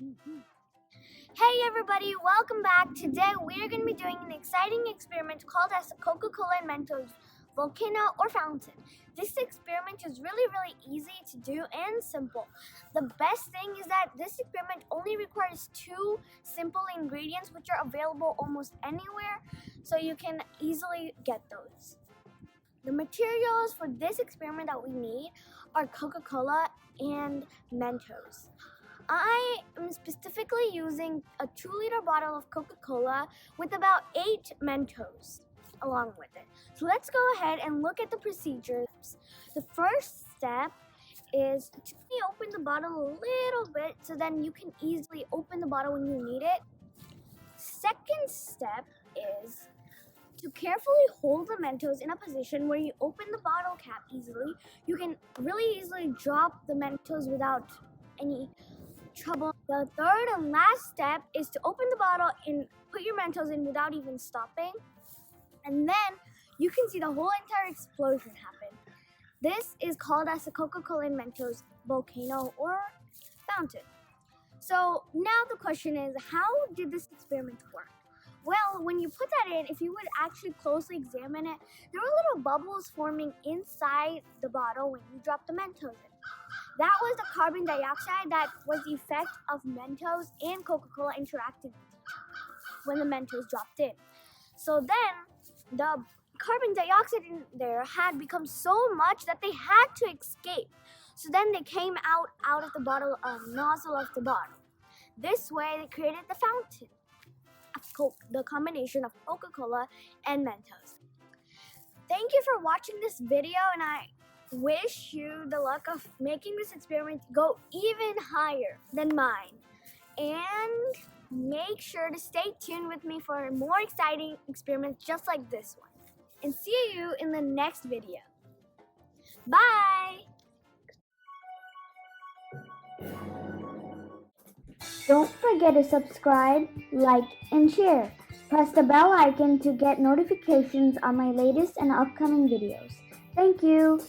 Hey everybody, welcome back. Today we are going to be doing an exciting experiment called as Coca Cola and Mentos volcano or fountain. This experiment is really easy to do and simple. The best thing is that this experiment only requires two simple ingredients which are available almost anywhere, so you can easily get those. The materials for this experiment that we need are Coca Cola and Mentos. I am specifically using a 2-liter bottle of Coca Cola with about 8 Mentos along with it. So let's go ahead and look at the procedures. The first step is to open the bottle a little bit so then you can easily open the bottle when you need it. Second step is to carefully hold the Mentos in a position where you open the bottle cap easily. You can really easily drop the Mentos without any trouble. The third and last step is to open the bottle and put your Mentos in without even stopping. And then you can see the whole entire explosion happen. This is called as the Coca Cola and Mentos volcano or fountain. So now the question is, how did this experiment work? Well, when you put that in, if you would actually closely examine it, there were little bubbles forming inside the bottle when you drop the Mentos in. That was the carbon dioxide that was the effect of Mentos and Coca-Cola interacting with each other when the Mentos dropped in. So then, the carbon dioxide in there had become so much that they had to escape. So then they came out of the bottle, nozzle of the bottle. This way, they created the fountain of Coke, the combination of Coca-Cola and Mentos. Thank you for watching this video, and I wish you the luck of making this experiment go even higher than mine. And make sure to stay tuned with me for more exciting experiments just like this one. And see you in the next video. Bye! Don't forget to subscribe, like, and share. Press the bell icon to get notifications on my latest and upcoming videos. Thank you.